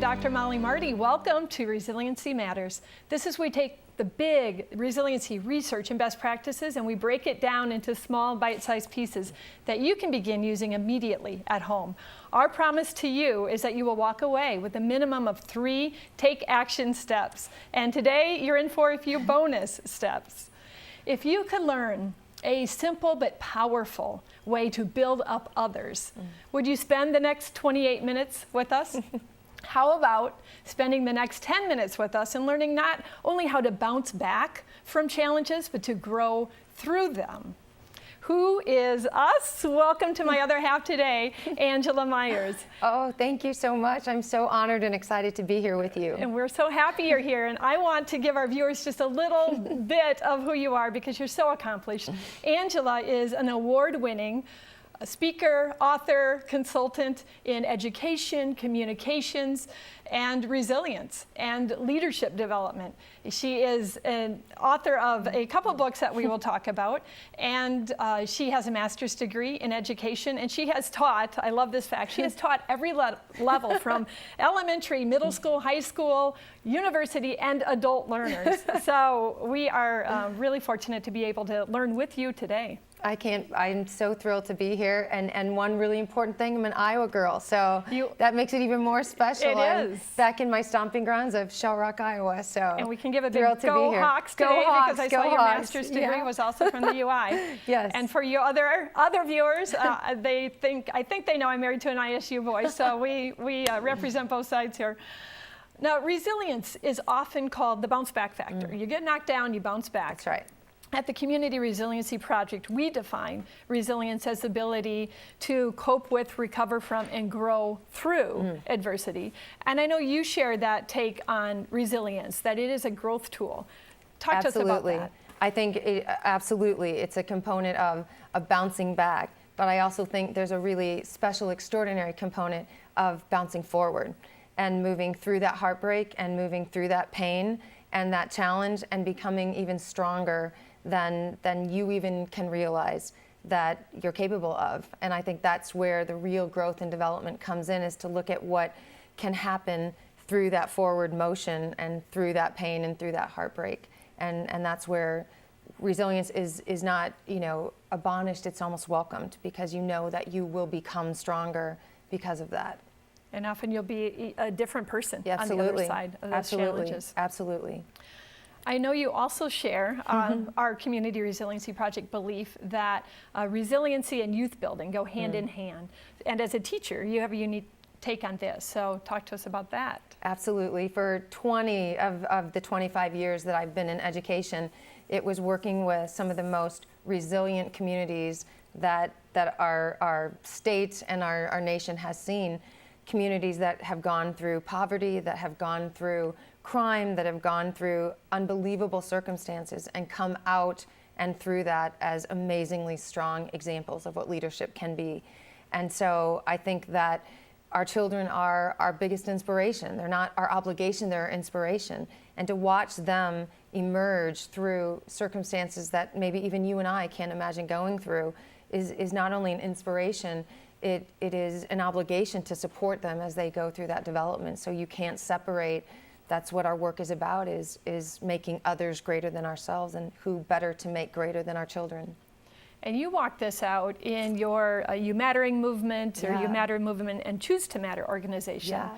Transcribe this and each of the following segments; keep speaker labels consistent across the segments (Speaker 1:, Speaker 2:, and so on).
Speaker 1: Dr. Mollie Marti. Welcome to Resiliency Matters. This is where we take the big resiliency research and best practices and we break it down into small bite-sized pieces that you can begin using immediately at home. Our promise to you is that you will walk away with a minimum of 3 take action steps. And today you're in for a few bonus steps. If you could learn a simple but powerful way to build up others, would you spend the next 28 minutes with us? How about spending the next 10 minutes with us and learning not only how to bounce back from challenges, but to grow through them? Who is us? Welcome to my other half today, Angela Maiers.
Speaker 2: Oh, thank you so much. I'm so honored and excited to be here with you.
Speaker 1: And we're so happy you're here. And I want to give our viewers just a little bit of who you are because you're so accomplished. Angela is an award-winning speaker, author, consultant in education, communications, and resilience and leadership development. She is an author of a couple books that we will talk about, and she has a master's degree in education, and she has taught, I love this fact, she has taught every level from elementary, middle school, high school, university, and adult learners. So we are really fortunate to be able to learn with you today.
Speaker 2: I'm so thrilled to be here. And one really important thing, I'm an Iowa girl, so that makes it even more special.
Speaker 1: It is.
Speaker 2: I'm back in my stomping grounds of Shell Rock, Iowa, so.
Speaker 1: And we can give a big go Hawks today because I saw your master's degree was also from the UI.
Speaker 2: Yes.
Speaker 1: And for you other viewers, I think they know I'm married to an ISU boy, so we represent both sides here. Now, resilience is often called the bounce back factor. You get knocked down, you bounce back.
Speaker 2: That's right.
Speaker 1: At the Community Resiliency Project, we define resilience as the ability to cope with, recover from, and grow through adversity. And I know you share that take on resilience, that it is a growth tool. Talk to us about that.
Speaker 2: I think absolutely, it's a component of bouncing back, but I also think there's a really special, extraordinary component of bouncing forward and moving through that heartbreak and moving through that pain and that challenge and becoming even stronger than you even can realize that you're capable of. And I think that's where the real growth and development comes in, is to look at what can happen through that forward motion and through that pain and through that heartbreak. And that's where resilience is not, abolished, it's almost welcomed, because you know that you will become stronger because of that.
Speaker 1: And often you'll be a different person on the other side of those challenges.
Speaker 2: Absolutely.
Speaker 1: I know you also share our Community Resiliency Project belief that resiliency and youth building go hand in hand. And as a teacher, you have a unique take on this. So talk to us about that.
Speaker 2: Absolutely. For 20 of the 25 years that I've been in education, it was working with some of the most resilient communities that our state and our nation has seen. Communities that have gone through poverty, that have gone through crime, that have gone through unbelievable circumstances and come out and through that as amazingly strong examples of what leadership can be. And so I think that our children are our biggest inspiration. They're not our obligation, they're our inspiration. And to watch them emerge through circumstances that maybe even you and I can't imagine going through is not only an inspiration, it is an obligation to support them as they go through that development. So you can't separate. That's what our work is about, is making others greater than ourselves, and who better to make greater than our children.
Speaker 1: And you walk this out in your You Mattering movement, or You Matter movement and Choose to Matter organization.
Speaker 2: Yeah.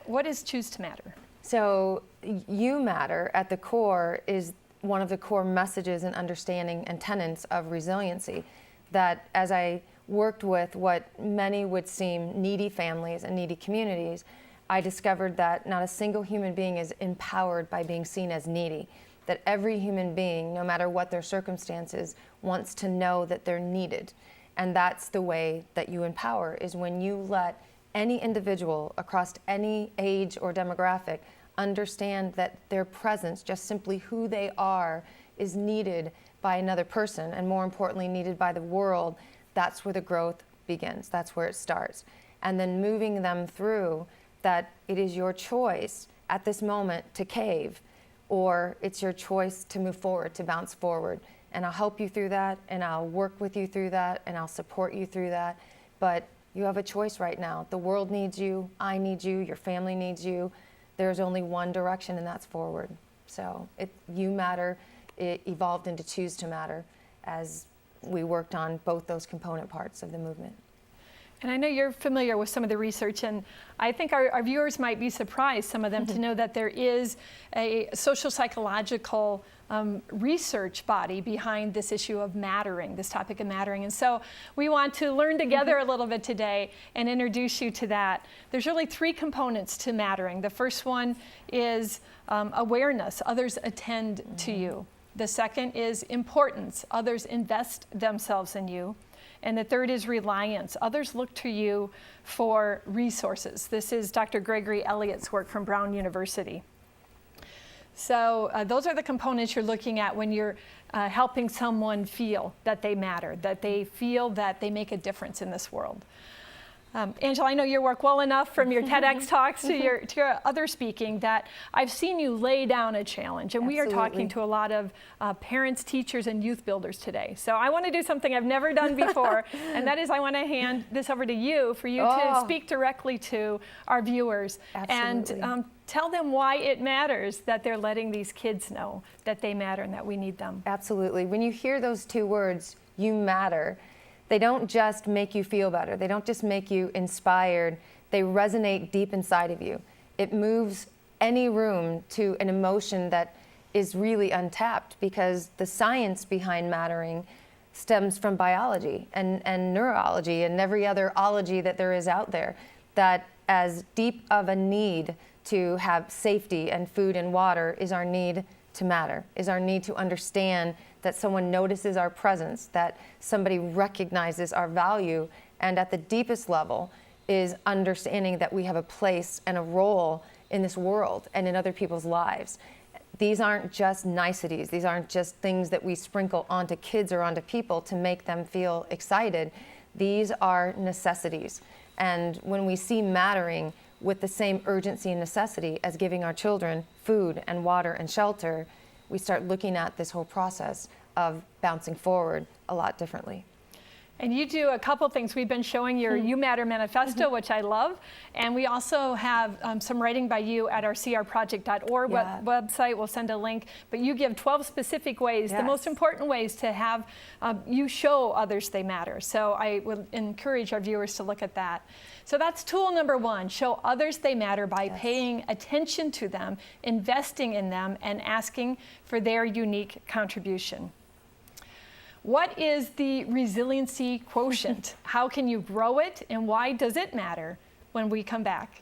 Speaker 1: What is Choose to Matter?
Speaker 2: So You Matter at the core is one of the core messages and understanding and tenets of resiliency, that as I worked with what many would seem needy families and needy communities, I discovered that not a single human being is empowered by being seen as needy, that every human being, no matter what their circumstances, wants to know that they're needed. And that's the way that you empower, is when you let any individual across any age or demographic understand that their presence, just simply who they are, is needed by another person, and more importantly, needed by the world. That's where the growth begins. That's where it starts. And then moving them through that it is your choice at this moment to cave, or it's your choice to move forward, to bounce forward. And I'll help you through that, and I'll work with you through that, and I'll support you through that. But You have a choice right now. The world needs you, I need you, your family needs you. There's only one direction, and that's forward. So you matter, it evolved into choose to matter as we worked on both those component parts of the movement.
Speaker 1: And I know you're familiar with some of the research, and I think our viewers might be surprised, some of them, to know that there is a social psychological research body behind this issue of mattering, this topic of mattering. And so we want to learn together a little bit today and introduce you to that. There's really 3 components to mattering. The first one is awareness. Others attend to you. The second is importance. Others invest themselves in you. And the third is reliance. Others look to you for resources. This is Dr. Gregory Elliott's work from Brown University. So those are the components you're looking at when you're helping someone feel that they matter, that they feel that they make a difference in this world. Angela, I know your work well enough from your TEDx talks to your other speaking that I've seen you lay down a challenge. And
Speaker 2: Absolutely.
Speaker 1: we are talking to a lot of parents, teachers, and youth builders today. So I want to do something I've never done before, and that is I want to hand this over to you for you to speak directly to our viewers.
Speaker 2: Absolutely.
Speaker 1: And tell them why it matters that they're letting these kids know that they matter and that we need them.
Speaker 2: Absolutely. When you hear those 2 words, you matter, they don't just make you feel better. They don't just make you inspired. They resonate deep inside of you. It moves any room to an emotion that is really untapped, because the science behind mattering stems from biology and neurology and every other ology that there is out there, that as deep of a need to have safety and food and water is our need to matter, is our need to understand that someone notices our presence, that somebody recognizes our value, and at the deepest level is understanding that we have a place and a role in this world and in other people's lives. These aren't just niceties. These aren't just things that we sprinkle onto kids or onto people to make them feel excited. These are necessities. And when we see mattering with the same urgency and necessity as giving our children food and water and shelter, we start looking at this whole process of bouncing forward a lot differently.
Speaker 1: And you do a couple things. We've been showing your You Matter Manifesto, which I love. And we also have some writing by you at our crproject.org website. We'll send a link. But you give 12 specific ways, the most important ways to have you show others they matter. So I would encourage our viewers to look at that. So that's tool number 1, show others they matter by paying attention to them, investing in them, and asking for their unique contribution. What is the resiliency quotient? How can you grow it, and why does it matter? When we come back.